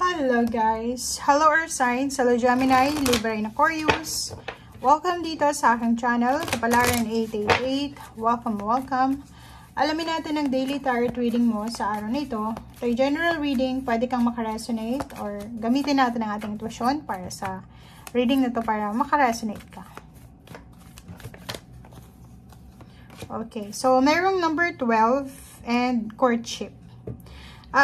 Hello guys! Hello Earth Signs! Hello Gemini! Libra and Aquarius! Welcome dito sa aking channel, Kapalaran 888. Welcome! Alamin natin ang daily tarot reading mo sa araw na ito. Ito'y general reading, pwede kang makaresonate or gamitin natin ang ating intuition para sa reading na to para makaresonate ka. Okay, so mayroong number 12 and courtship.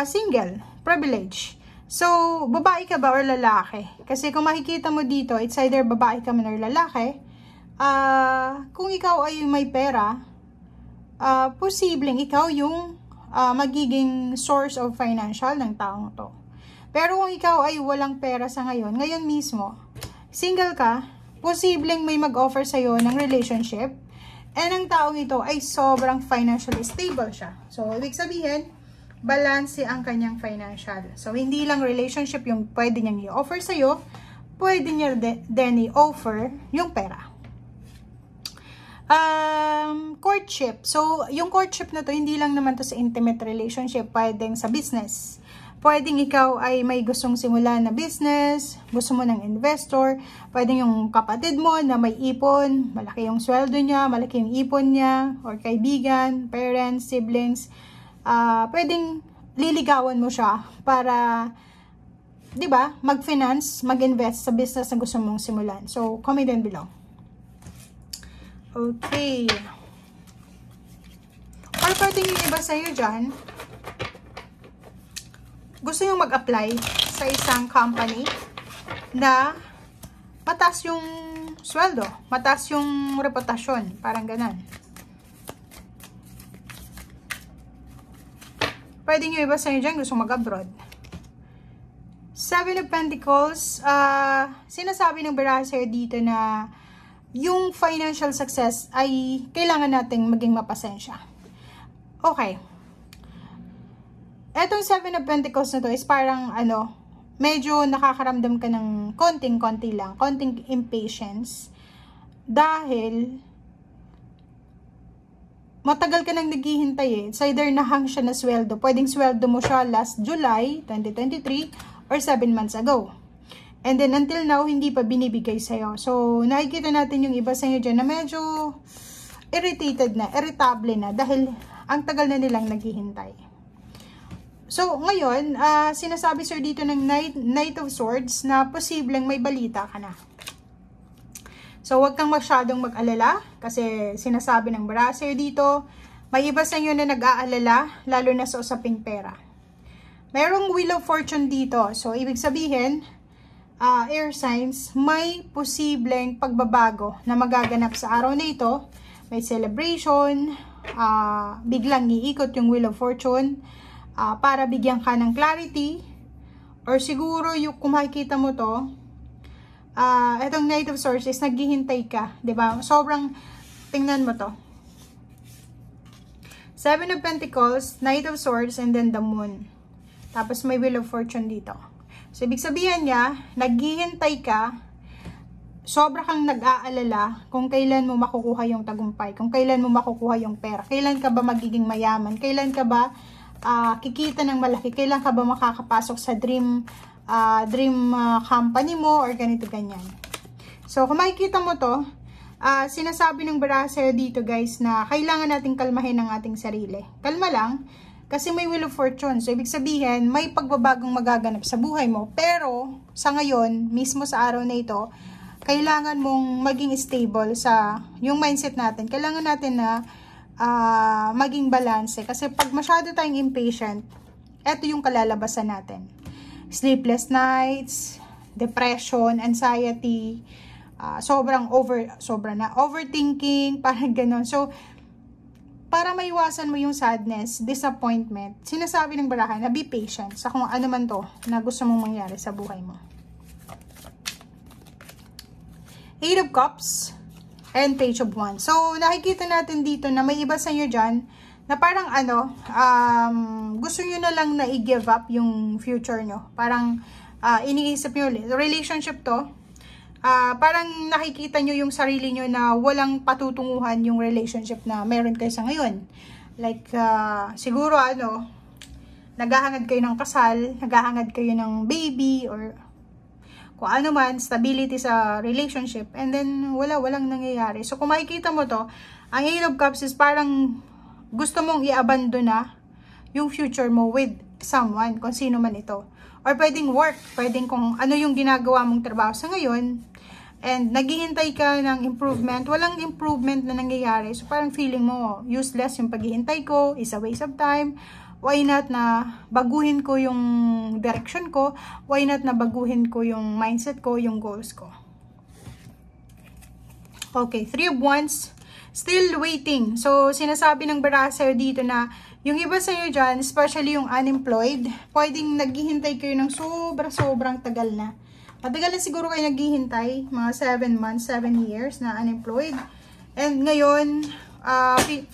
Single, privilege. So, babae ka ba or lalaki? Kasi kung makikita mo dito, it's either babae ka man or lalaki. Kung ikaw ay may pera, posibleng ikaw yung magiging source of financial ng taong to. Pero kung ikaw ay walang pera sa ngayon mismo, single ka, posibleng may mag-offer sa'yo ng relationship, and ang taong ito ay sobrang financially stable siya. So, ibig sabihin, balance ang kanyang financial. So, hindi lang relationship yung pwede niyang i-offer sa'yo, pwede niya din i-offer yung pera. Courtship. So, yung courtship na to, hindi lang naman to sa intimate relationship, pwedeng sa business. Pwedeng ikaw ay may gustong simulan na business, gusto mo ng investor, pwedeng yung kapatid mo na may ipon, malaki yung sweldo niya, malaki yung ipon niya, or kaibigan, parents, siblings, pwedeng liligawan mo siya para, di ba, mag-finance, mag-invest sa business na gusto mong simulan. So, comment down below. Okay. Or pwedeng yung iba sa'yo dyan, gusto yung mag-apply sa isang company na mataas yung sweldo, mataas yung reputasyon, parang ganan. Pwede nyo iba sa inyo dyan, gusto mag-abroad. Seven of Pentacles, sinasabi ng baraha sa'yo dito na yung financial success ay kailangan nating maging mapasensya. Okay. Etong Seven of Pentacles na to is parang medyo nakakaramdam ka ng konting-konti lang, konting impatience. Dahil matagal ka nang naghihintay eh. It's either nahang siya na sweldo. Pwedeng sweldo mo siya last July 2023 or 7 months ago. And then until now, hindi pa binibigay sa'yo. So, nakikita natin yung iba sa'yo dyan na medyo irritated na, irritable na dahil ang tagal na nilang naghihintay. So, ngayon, sinasabi sir dito ng Knight of Swords na posibleng may balita ka na. So, huwag kang masyadong mag-alala kasi sinasabi ng baraha sa'yo dito, may iba sa inyo na nag-aalala, lalo na sa usaping pera. Merong Wheel of Fortune dito. So, ibig sabihin, air signs, may posibleng pagbabago na magaganap sa araw na ito. May celebration, biglang iikot yung Wheel of Fortune para bigyan ka ng clarity. Or siguro, yung kung makikita mo to, itong Knight of Swords is naghihintay ka, 'di ba? Sobrang tingnan mo to. Seven of Pentacles, Knight of Swords, and then the Moon. Tapos may Wheel of Fortune dito. So ibig sabihin niya, naghihintay ka, sobra kang nag-aalala kung kailan mo makukuha yung tagumpay, kung kailan mo makukuha yung pera, kailan ka ba magiging mayaman, kailan ka ba kikita ng malaki, kailan ka ba makakapasok sa dream company mo or ganito ganyan. So kung makikita mo to, sinasabi ng baraha sa'yo dito guys na kailangan nating kalmahin ang ating sarili. Kalma lang kasi may Wheel of Fortune. So ibig sabihin may pagbabagong magaganap sa buhay mo, pero sa ngayon mismo sa araw na ito, kailangan mong maging stable sa yung mindset natin. Kailangan natin na maging balance kasi pag masyado tayong impatient, eto yung kalalabasan natin. Sleepless nights, depression, anxiety, overthinking, parang gano'n. So, para maiwasan mo yung sadness, disappointment, sinasabi ng baraha na be patient sa kung ano man to na gusto mong mangyari sa buhay mo. Eight of Cups and Page of Wands. So, nakikita natin dito na may iba sa inyo dyan na parang gusto nyo na lang na i-give up yung future nyo. Parang iniisip nyo ulit. Relationship to, parang nakikita nyo yung sarili nyo na walang patutunguhan yung relationship na meron kayo sa ngayon. Like, siguro naghahangad kayo ng kasal, naghahangad kayo ng baby, or kung ano man, stability sa relationship, and then walang nangyayari. So kung makikita mo to, ang 8 of Cups is parang gusto mong i-abandon na yung future mo with someone, kung sino man ito. Or pwedeng work, pwedeng kung ano yung ginagawa mong trabaho sa ngayon, and naghihintay ka ng improvement, walang improvement na nangyayari. So parang feeling mo, useless yung paghihintay ko, is a waste of time. Why not na baguhin ko yung direction ko? Why not na baguhin ko yung mindset ko, yung goals ko? Okay, 3 of Wands, still waiting. So, sinasabi ng baraha sa'yo dito na yung iba sa'yo dyan, especially yung unemployed, pwedeng naghihintay kayo ng sobrang tagal na. Matagal na siguro kayo naghihintay, mga 7 months, 7 years na unemployed. And ngayon,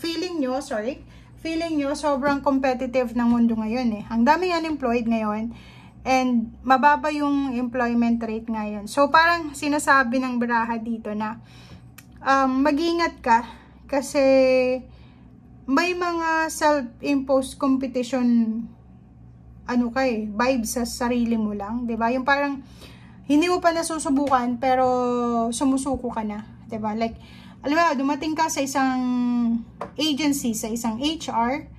feeling nyo sobrang competitive ng mundo ngayon eh. Ang daming unemployed ngayon and mababa yung employment rate ngayon. So parang sinasabi ng baraha dito na mag-ingat ka kasi may mga self-imposed competition vibes sa sarili mo lang, 'di ba? Yung parang hindi mo pa nasusubukan pero sumusuko ka na, 'di ba? Like alam mo, dumating ka sa isang agency, sa isang HR,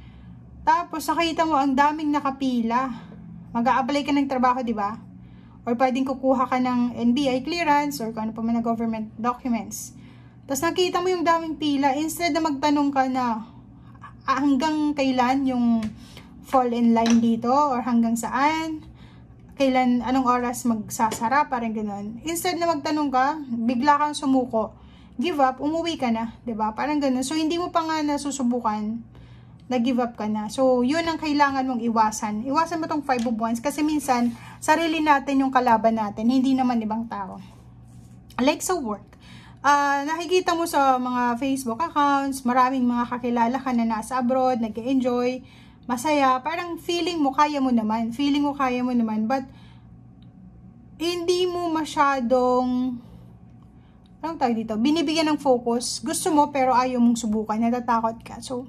tapos nakita mo ang daming nakapila. Mag-a-apply ka ng trabaho, 'di ba? Or pwedeng kukuha ka ng NBI clearance or kung ano pa man na government documents. Tapos nakita mo yung daming pila, instead na magtanong ka na hanggang kailan yung fall in line dito or hanggang saan, kailan, anong oras magsasara, parang gano'n. Instead na magtanong ka, bigla kang sumuko, give up, umuwi ka na, 'di ba? Parang gano'n. So hindi mo pa nga nasusubukan, nag-give up ka na. So yun ang kailangan mong iwasan. Iwasan mo tong 5 of Wands kasi minsan sarili natin yung kalaban natin, hindi naman ibang tao. Like sa work, nakikita mo sa mga Facebook accounts, maraming mga kakilala ka na nasa abroad, nag-enjoy, masaya, parang feeling mo kaya mo naman, but hindi mo masyadong anong tawag dito, binibigyan ng focus. Gusto mo pero ayaw mong subukan, natatakot ka. So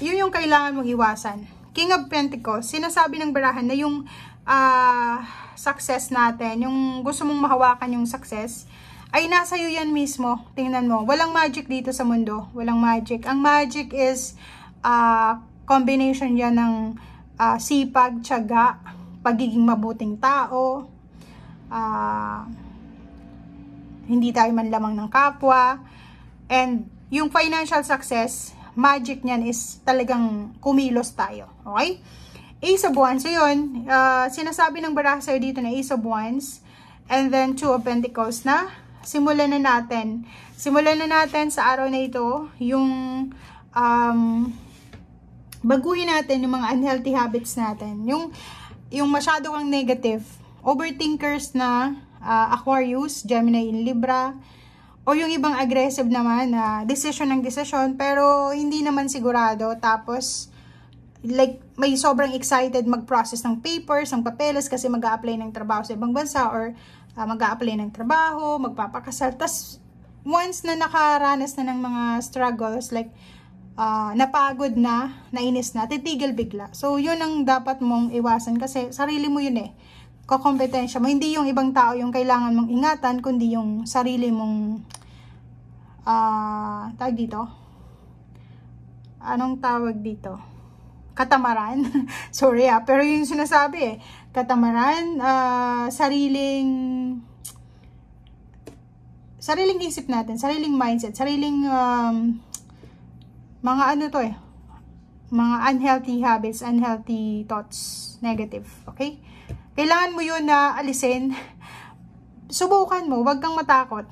yun yung kailangan mong iwasan. King of Pentacles, sinasabi ng barahan na yung success natin, yung gusto mong mahawakan yung success, ay nasa iyo yan mismo. Tingnan mo, walang magic dito sa mundo, walang magic. Ang magic is combination yan ng sipag, tiyaga, pagiging mabuting tao, hindi tayo manlamang ng kapwa, and yung financial success, magic niyan is talagang kumilos tayo. Okay? Ace of Wands. So yun, sinasabi ng baraha sa'yo dito na Ace of Wands, and then 2 of Pentacles na simulan na natin. Simulan na natin sa araw na ito yung baguhin natin yung mga unhealthy habits natin. Yung masyado kang negative, overthinkers na Aquarius, Gemini in Libra, o yung ibang aggressive naman na decision ng decision pero hindi naman sigurado, tapos like may sobrang excited mag-process ng papers, ng papeles kasi mag-a-apply ng trabaho sa ibang bansa or mag-a-apply ng trabaho, magpapakasal. Tas once na nakaranas na ng mga struggles, like napagod na, nainis na, titigil bigla. So yun ang dapat mong iwasan kasi sarili mo yun eh, kakompetensya mo. Hindi yung ibang tao yung kailangan mong ingatan, kundi yung sarili mong tawag dito, anong tawag dito, katamaran. Sorry pero yung sinasabi eh, katamaran, sariling isip natin, sariling mindset, sariling mga ano to eh, mga unhealthy habits, unhealthy thoughts, negative. Okay, kailangan mo yun na alisin. Subukan mo, wag kang matakot.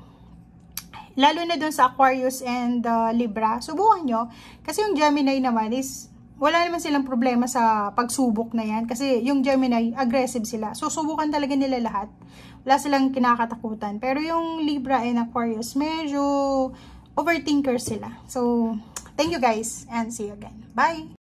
Lalo na dun sa Aquarius and Libra, subukan nyo. Kasi yung Gemini naman is, wala naman silang problema sa pagsubok na yan. Kasi yung Gemini, aggressive sila. So, subukan talaga nila lahat. Wala silang kinakatakutan. Pero yung Libra and Aquarius, medyo overthinkers sila. So, thank you guys and see you again. Bye!